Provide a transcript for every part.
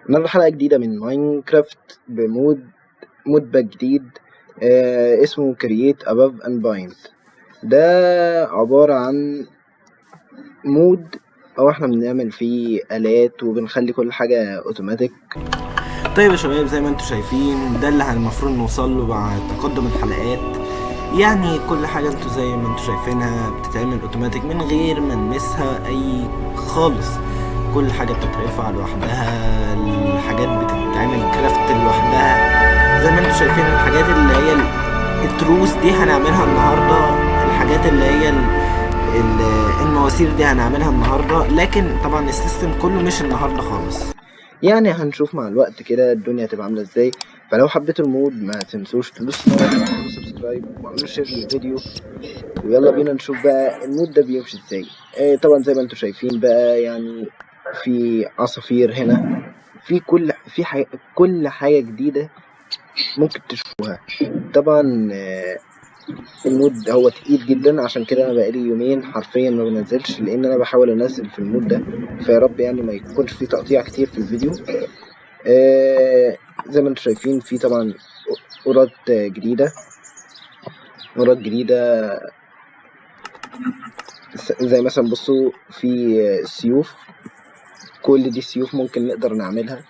النهارده حلقة جديدة من ماينكرافت مود باك جديد. اسمه Create Above and Bind. ده عبارة عن مود أو احنا بنعمل فيه آلات وبنخلي كل حاجة اوتوماتيك. طيب يا شباب، زي ما انتم شايفين ده اللي المفروض نوصل له مع تقدم الحلقات. يعني كل حاجة انتوا زي ما انتوا شايفينها بتتعمل اوتوماتيك من غير ما نمسها اي خالص. كل حاجة بتترفع لوحدها، الحاجات بتتعمل كرافت لوحدها. زي ما انتوا شايفين الحاجات اللي هي التروس دي هنعملها النهاردة، الحاجات اللي هي المواسير دي هنعملها النهاردة، لكن طبعا السيستم كله مش النهاردة خالص. يعني هنشوف مع الوقت كده الدنيا هتبقى عاملة ازاي. فلو حبيتوا المود ما تنسوش تدوسوا سبسكرايب وعملوا شير للفيديو، ويلا بينا نشوف بقى المود ده بيمشي ازاي. طبعا زي ما انتوا شايفين بقى، يعني في عصافير هنا، في كل حاجة جديدة ممكن تشوفوها. طبعا المود هو تقيل جدا، عشان كده انا بقالي يومين حرفيا ما بنزلش، لان انا بحاول انزل في المود ده. فيا رب يعني ما يكونش فيه تقطيع كتير في الفيديو. زي ما انتم شايفين في طبعا أوضات جديدة، زي مثلا بصوا في سيوف. كل دي سيوف ممكن نقدر نعملها.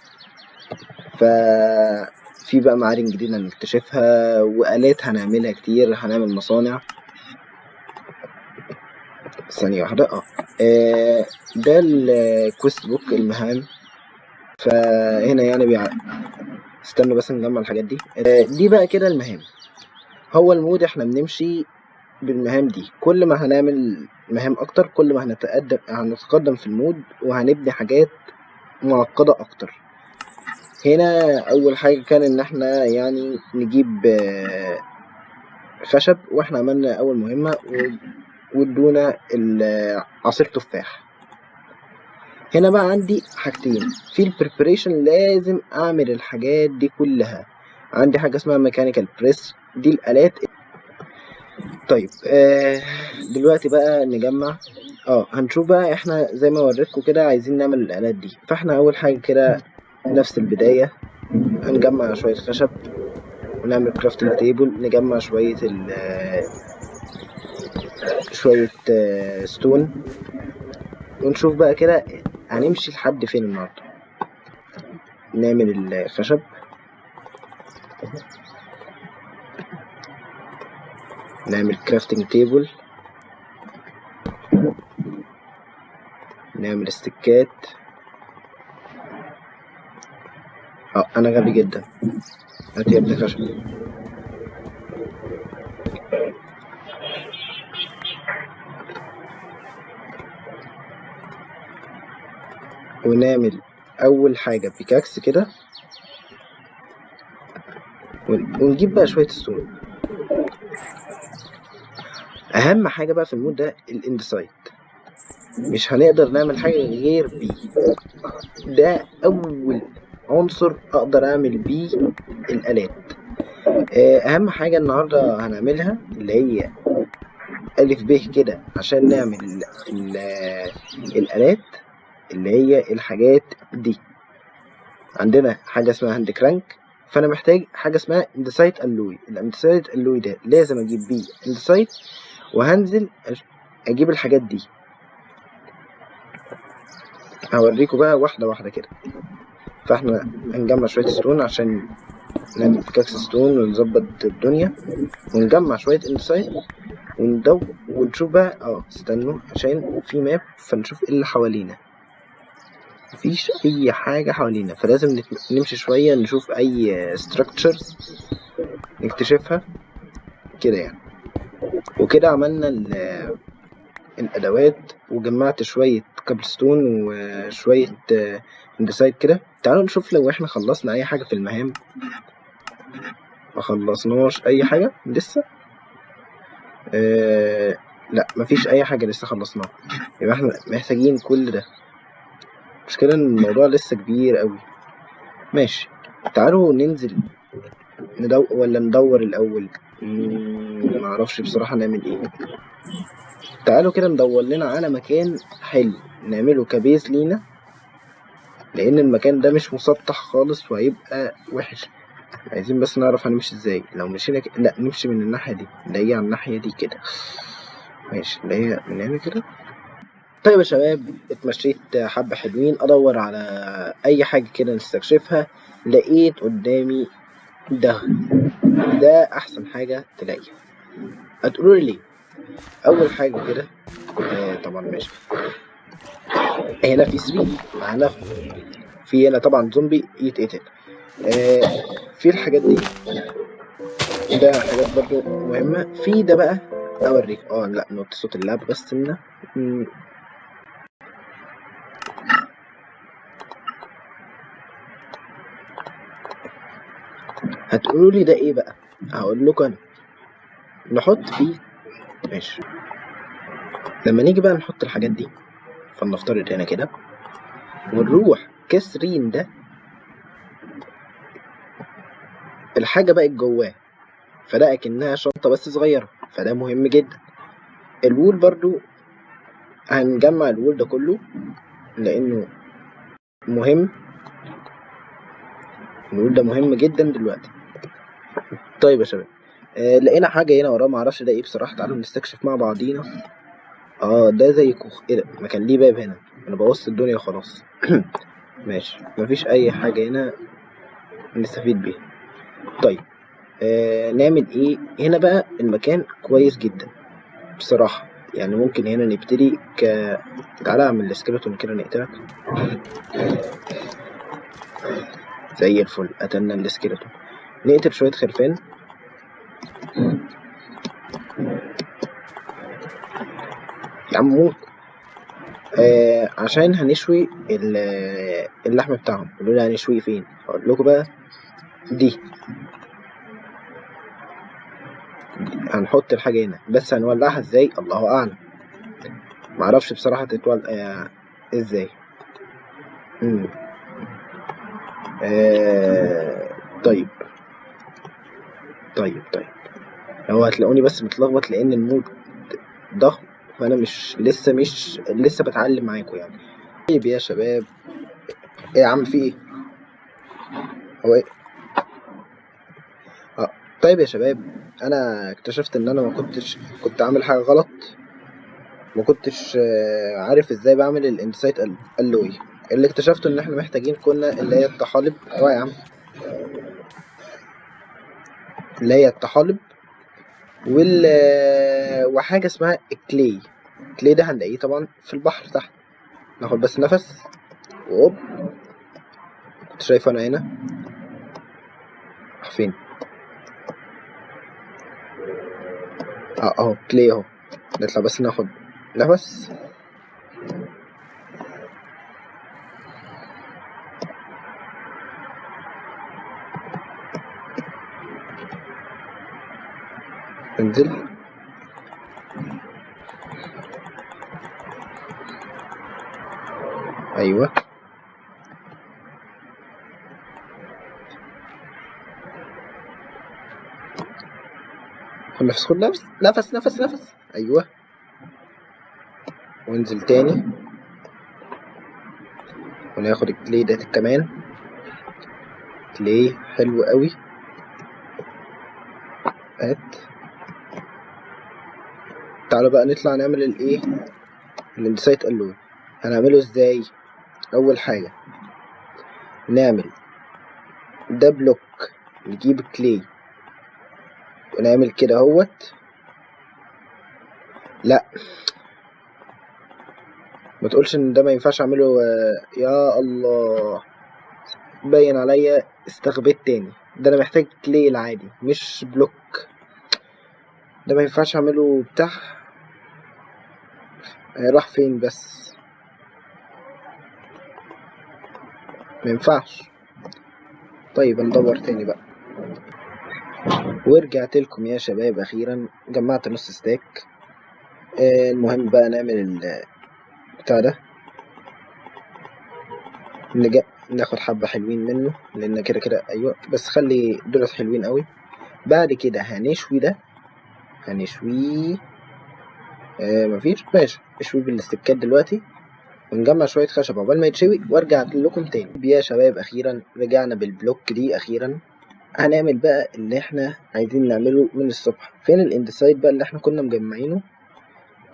ففي بقى معادن جديدة نكتشفها، وآلات هنعملها كتير، هنعمل مصانع. ثانية واحدة. ده الكويست بوك، المهام. فهنا يعني استنوا بس نجمع الحاجات دي. دي بقى كده المهام. هو المود احنا بنمشي بالمهام دي، كل ما هنعمل مهام اكتر كل ما هنتقدم في المود، وهنبني حاجات معقدة اكتر. هنا اول حاجة كان ان احنا يعني نجيب خشب، واحنا عملنا اول مهمة وادونا عصير تفاح. هنا بقى عندي حاجتين في البريبريشن، لازم اعمل الحاجات دي كلها. عندي حاجة اسمها ميكانيكال بريس، دي الالات. طيب دلوقتي بقى نجمع. هنشوف بقى احنا زي ما وريتكم كده عايزين نعمل الالات دي. فاحنا اول حاجة كده نفس البداية، هنجمع شوية خشب ونعمل كرافتنج تيبل، نجمع شوية ستون، ونشوف بقى كده هنمشي لحد فين النهارده. نعمل الخشب، نعمل كرافتنج تيبل، نعمل استكات. انا غبي جدا. هات يا ابني خشب. ونعمل اول حاجة بيكاكس كده، ونجيب بقى شوية ستون. اهم حاجة بقى في المود ده الاندسايت، مش هنقدر نعمل حاجة غير بيه. ده اول عنصر اقدر اعمل بيه الالات. اهم حاجة النهاردة هنعملها اللي هي الف ب كده، عشان نعمل الالات اللي هي الحاجات دي. عندنا حاجة اسمها هاند كرانك، فانا محتاج حاجة اسمها اندسايت الوي. الاندسايت الوي ده لازم اجيب بيه اندسايت، وهنزل اجيب الحاجات دي. هوريكم بقى واحدة واحدة كده. فاحنا هنجمع شوية ستون عشان نعمل كاكس ستون ونظبط الدنيا، ونجمع شوية اندسايت ونشوف بقى. استنوا عشان في ماب، فنشوف ايه اللي حوالينا. مفيش اي حاجة حوالينا، فلازم نمشي شوية نشوف اي structures نكتشفها كده يعني. وكده عملنا الادوات، وجمعت شوية كابلستون وشوية اندسايت كده. تعالوا نشوف لو احنا خلصنا اي حاجة في المهام. ما خلصناش اي حاجة لسه. لا، مفيش اي حاجة لسه خلصناها. يبقى احنا محتاجين كل ده. مشكلة ان الموضوع لسه كبير قوي. ماشي، تعالوا ننزل ندور الاول. معرفش بصراحة نعمل ايه. تعالوا كده ندور لنا على مكان حلو نعمله كبيس لينا، لان المكان ده مش مسطح خالص وهيبقى وحش. عايزين بس نعرف هنمشي ازاي. لو مشينا لا نمشي من الناحية دي اللي هي على الناحية دي كده، ماشي، اللي هي من هنا كده. طيب يا شباب، اتمشيت حبة حلوين ادور على اي حاجة كده نستكشفها. لقيت قدامي ده احسن حاجة تلاقيها. هتقولوا لي ليه؟ اول حاجة كده طبعا ماشي، هنا في 3 معانا، في هنا طبعا زومبي يتقتل. في الحاجات دي، ده حاجات برضو مهمة في ده بقى. اوريك لا نوت صوت اللعب بس لنا. هتقولوا لي ده ايه بقى؟ هقول لكم انا نحط فيه ماشي. لما نيجي بقى نحط الحاجات دي، فلنفترض هنا كده ونروح كسرين ده، الحاجة بقت جواه، فده اكنها شنطة بس صغيرة، فده مهم جدا. الوول برضو هنجمع الوول ده كله لانه مهم، الوول ده مهم جدا دلوقتي. طيب يا شباب، لقينا حاجة هنا وراه، معرفش ده ايه بصراحة، تعالوا نستكشف مع بعضينا. ده زي كوخ، ايه ده؟ ما كان ليه باب هنا، انا بوظت الدنيا خلاص. ماشي، مفيش اي حاجة هنا نستفيد بيها. طيب نعمل ايه هنا بقى؟ المكان كويس جدا بصراحة، يعني ممكن هنا نبتدي تعالى اعمل السكيلتون كده نقتلك. زي الفل، قتلنا السكيلتون. نقتل شوية خرفان. يا عم موت. عشان هنشوي اللحم بتاعهم. قولوا لي هنشوي فين؟ هقول لكم بقى. دي هنحط الحاجة هنا، بس هنولعها ازاي الله اعلم، معرفش بصراحة تتولع ازاي. طيب هو هتلاقوني بس متلخبط لان المود ضخم، فانا مش لسه بتعلم معاكم يعني. طيب يا شباب، ايه يا عم في ايه؟ هو ايه؟ طيب يا شباب، انا اكتشفت ان انا كنت عامل حاجة غلط، ما كنتش عارف ازاي بعمل الانسايت الوي. اللي اكتشفته ان احنا محتاجين كنا اللي هي الطحالب. يا عم، اللي هي الطحالب وحاجة اسمها الكلي. الكلي ده هنلاقيه طبعا في البحر تحت. ناخد بس نفس وهوب. كنت شايفه انا هنا فين؟ اهو كلي اهو. نطلع بس ناخد نفس. انزل. ايوه، خد نفس. ايوه، وانزل تاني وناخد الكلي ده كمان. كلي حلو قوي. تعالوا بقى نطلع نعمل الايه، الاندسايت الوي. هنعمله ازاي؟ اول حاجة نعمل ده بلوك، نجيب كلي ونعمل كده اهوت. لا ما تقولش ان ده ما ينفعش اعمله. يا الله، باين عليا استغبيت تاني. ده انا محتاج كلي العادي مش بلوك. ده ما ينفعش اعمله بتاع. راح فين بس؟ ما ينفعش. طيب ندور تاني بقى. ورجعت لكم يا شباب اخيرا، جمعت نص ستاك. المهم بقى نعمل بتاع ده، ناخد حبة حلوين منه لان كده ايوه، بس خلي دولت حلوين قوي. بعد كده هنشوي ده، هنشويه. مفيش، ماشي، اشوي بالاستكات دلوقتي ونجمع شوية خشب عقبال ما يتشوي وارجع لكم تاني. يا شباب اخيرا رجعنا بالبلوك دي اخيرا. هنعمل بقى اللي احنا عايزين نعمله من الصبح. فين الاندسايد بقى اللي احنا كنا مجمعينه؟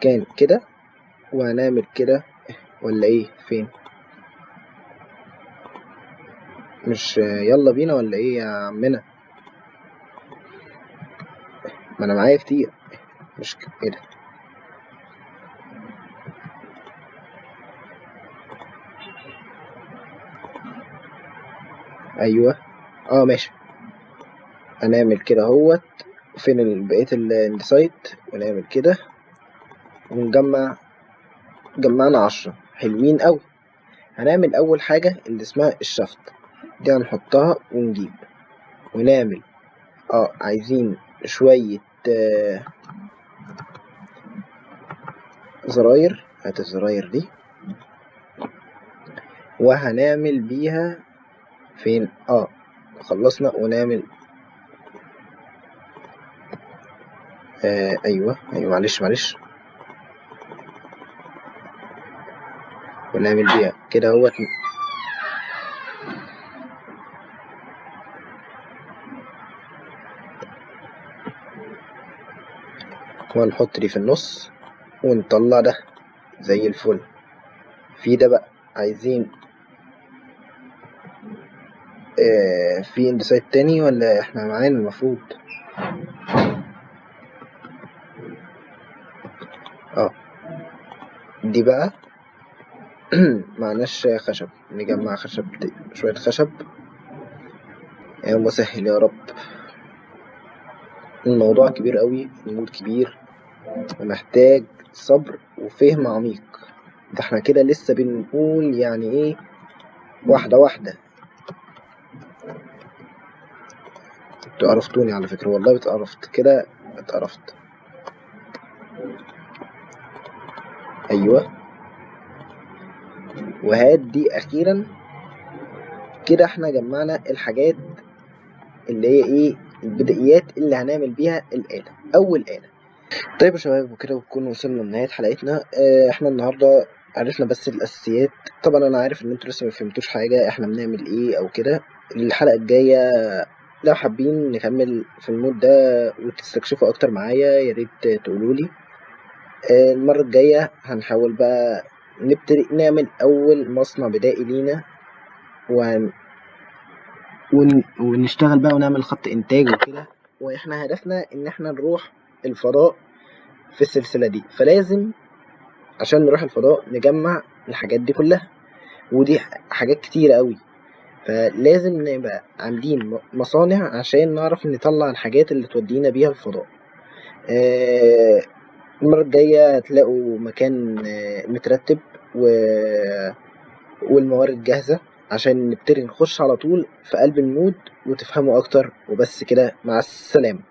كان كده، وهنعمل كده ولا ايه؟ فين؟ مش يلا بينا ولا ايه يا عمنا؟ ما انا معايا كتير. مش ايه ده؟ ايوه ماشي. هنعمل كده اهوت. فين بقية الاندسايد؟ ونعمل كده جمعنا 10 حلوين اوي. هنعمل اول حاجة اللي اسمها الشفط دي، هنحطها ونجيب ونعمل عايزين شوية زراير. هات الزراير دي وهنعمل بيها فين؟ خلصنا ونعمل ايوه معلش ونعمل بيها كده اهوت. ونحط دي في النص ونطلع ده زي الفل. في ده بقى عايزين في اندسايد تاني ولا احنا معانا المفروض؟ دي بقى معناش خشب. نجمع خشب شوية خشب. يا مسهل يا رب. الموضوع كبير قوي، المود كبير ومحتاج صبر وفهم عميق. ده احنا كده لسه بنقول يعني ايه واحدة واحدة. اتقرفتوني على فكرة، والله اتقرفت كده، اتقرفت. ايوه وهات دي اخيرا. كده احنا جمعنا الحاجات اللي هي ايه البدايات اللي هنعمل بيها الآلة، اول آلة. طيب يا شباب وكده نكون وصلنا لنهاية حلقتنا. احنا النهاردة عرفنا بس الاساسيات. طبعا انا عارف ان انتوا لسه ما فهمتوش حاجة احنا بنعمل ايه او كده. الحلقة الجاية لو حابين نكمل في المود ده وتستكشفوا اكتر معايا يا ريت تقولولي. المرة الجاية هنحاول بقى نبتدي نعمل اول مصنع بدائي لينا ونشتغل بقى ونعمل خط انتاج وكده. واحنا هدفنا ان احنا نروح الفضاء في السلسلة دي، فلازم عشان نروح الفضاء نجمع الحاجات دي كلها، ودي حاجات كتيرة قوي. فلازم نبقى عاملين مصانع عشان نعرف نطلع الحاجات اللي تودينا بيها الفضاء. المرة الجاية هتلاقوا مكان مترتب والموارد جاهزة عشان نبتدي نخش على طول في قلب المود وتفهموا اكتر. وبس كده، مع السلامة.